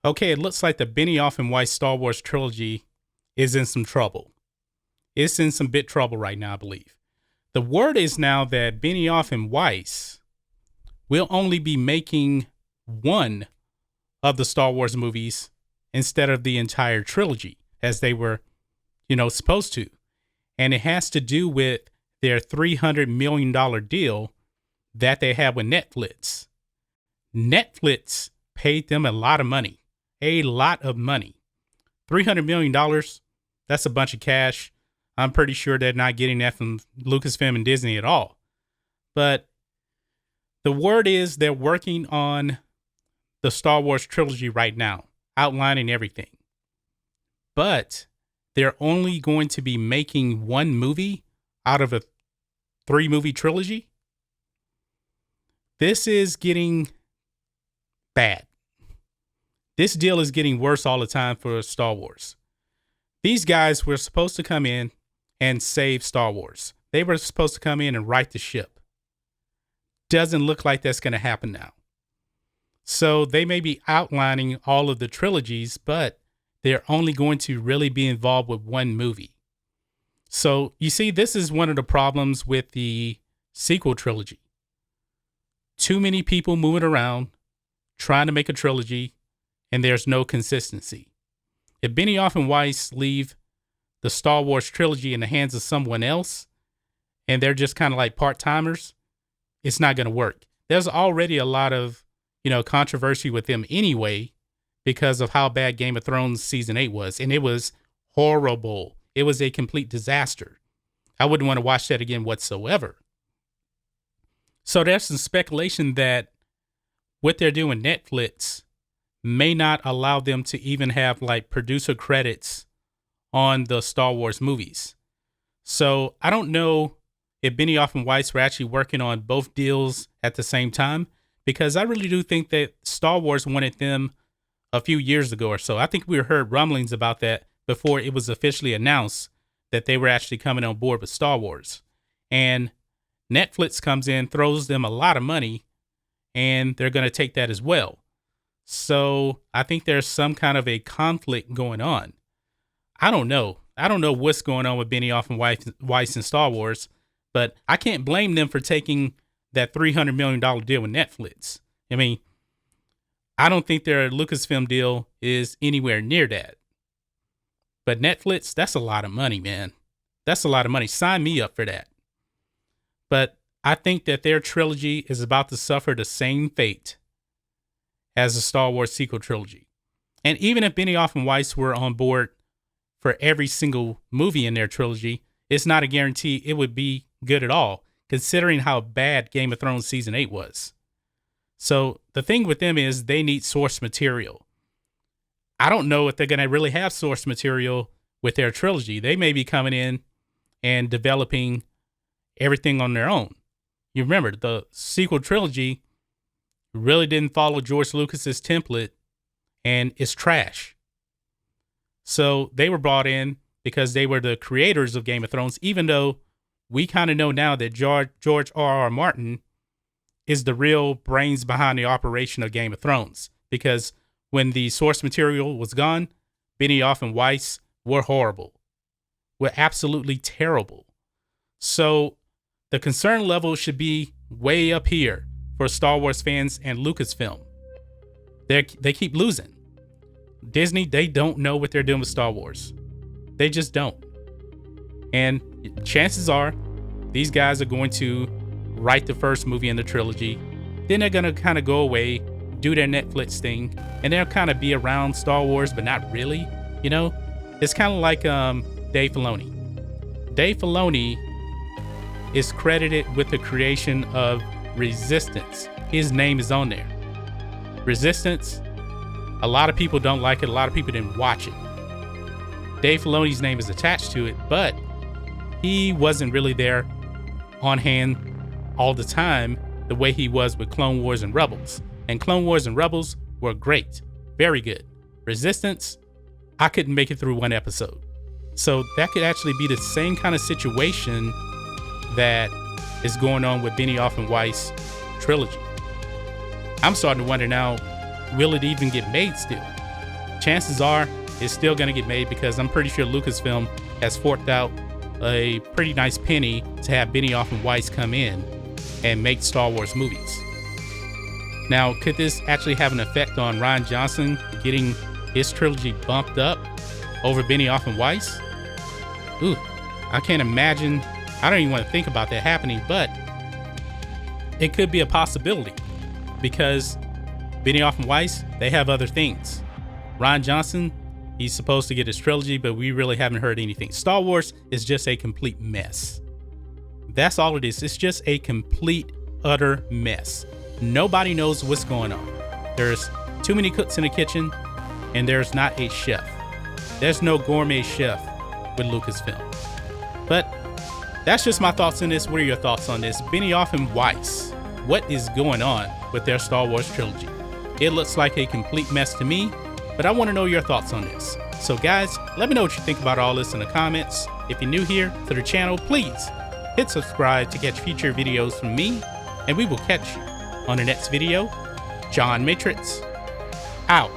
Okay, it looks like the Benioff and Weiss Star Wars trilogy is in some trouble. It's in some bit trouble right now, I believe. The word is now that Benioff and Weiss will only be making one of the Star Wars movies instead of the entire trilogy as they were, supposed to. And it has to do with their $300 million deal that they have with Netflix. Netflix paid them a lot of money. $300 million, that's a bunch of cash. I'm pretty sure they're not getting that from Lucasfilm and Disney at all. But the word is they're working on the Star Wars trilogy right now, outlining everything. But they're only going to be making one movie out of a 3-movie trilogy. This is getting bad. This deal is getting worse all the time for Star Wars. These guys were supposed to come in and save Star Wars. They were supposed to come in and right the ship. Doesn't look like that's going to happen now. So they may be outlining all of the trilogies, but they're only going to really be involved with one movie. So you see, this is one of the problems with the sequel trilogy. Too many people moving around, trying to make a trilogy, and there's no consistency. If Benioff and Weiss leave the Star Wars trilogy in the hands of someone else, and they're just kind of like part-timers, it's not going to work. There's already a lot of, controversy with them anyway because of how bad Game of Thrones season 8 was. And it was horrible. It was a complete disaster. I wouldn't want to watch that again whatsoever. So there's some speculation that what they're doing, Netflix, may not allow them to even have like producer credits on the Star Wars movies. So I don't know if Benioff and Weiss were actually working on both deals at the same time, because I really do think that Star Wars wanted them a few years ago or so. I think we heard rumblings about that before it was officially announced that they were actually coming on board with Star Wars. And Netflix comes in, throws them a lot of money, and they're going to take that as well. So I think there's some kind of a conflict going on. I don't know. I don't know what's going on with Benioff and Weiss and Star Wars, but I can't blame them for taking that $300 million deal with Netflix. I mean, I don't think their Lucasfilm deal is anywhere near that. But Netflix, that's a lot of money, man. That's a lot of money. Sign me up for that. But I think that their trilogy is about to suffer the same fate as the Star Wars sequel trilogy. And even if Benioff and Weiss were on board for every single movie in their trilogy, it's not a guarantee it would be good at all, considering how bad Game of Thrones season 8 was. So the thing with them is they need source material. I don't know if they're going to really have source material with their trilogy. They may be coming in and developing everything on their own. You remember, the sequel trilogy really didn't follow George Lucas's template, and it's trash. So they were brought in because they were the creators of Game of Thrones, even though we kind of know now that George R.R. Martin is the real brains behind the operation of Game of Thrones. Because when the source material was gone, Benioff and Weiss were horrible. Were absolutely terrible. So the concern level should be way up here for Star Wars fans and Lucasfilm. They keep losing. Disney, they don't know what they're doing with Star Wars. They just don't. And chances are these guys are going to write the first movie in the trilogy. Then they're going to kind of go away, do their Netflix thing, and they'll kind of be around Star Wars, but not really. It's kind of like Dave Filoni. Dave Filoni is credited with the creation of Resistance. His name is on there. Resistance, a lot of people don't like it. A lot of people didn't watch it. Dave Filoni's name is attached to it, but he wasn't really there on hand all the time the way he was with Clone Wars and Rebels. And Clone Wars and Rebels were great. Very good. Resistance, I couldn't make it through one episode. So that could actually be the same kind of situation that is going on with Benioff and Weiss trilogy. I'm starting to wonder now, will it even get made still? chances are it's still going to get made because I'm pretty sure Lucasfilm has forked out a pretty nice penny to have Benioff and Weiss come in and make Star Wars movies. Now, could this actually have an effect on Rian Johnson getting his trilogy bumped up over Benioff and Weiss? Ooh, I can't imagine. I don't even want to think about that happening, but it could be a possibility because Benioff and Weiss, they have other things. Rian Johnson, he's supposed to get his trilogy, but we really haven't heard anything. Star Wars is just a complete mess. That's all it is. It's just a complete, utter mess. Nobody knows what's going on. There's too many cooks in the kitchen, and there's not a chef. There's no gourmet chef with Lucasfilm. But that's just my thoughts on this. What are your thoughts on this? Benioff and Weiss, what is going on with their Star Wars trilogy? It looks like a complete mess to me, but I want to know your thoughts on this. So guys, let me know what you think about all this in the comments. If you're new here to the channel, please hit subscribe to catch future videos from me, and we will catch you on the next video. John Matrixx, out.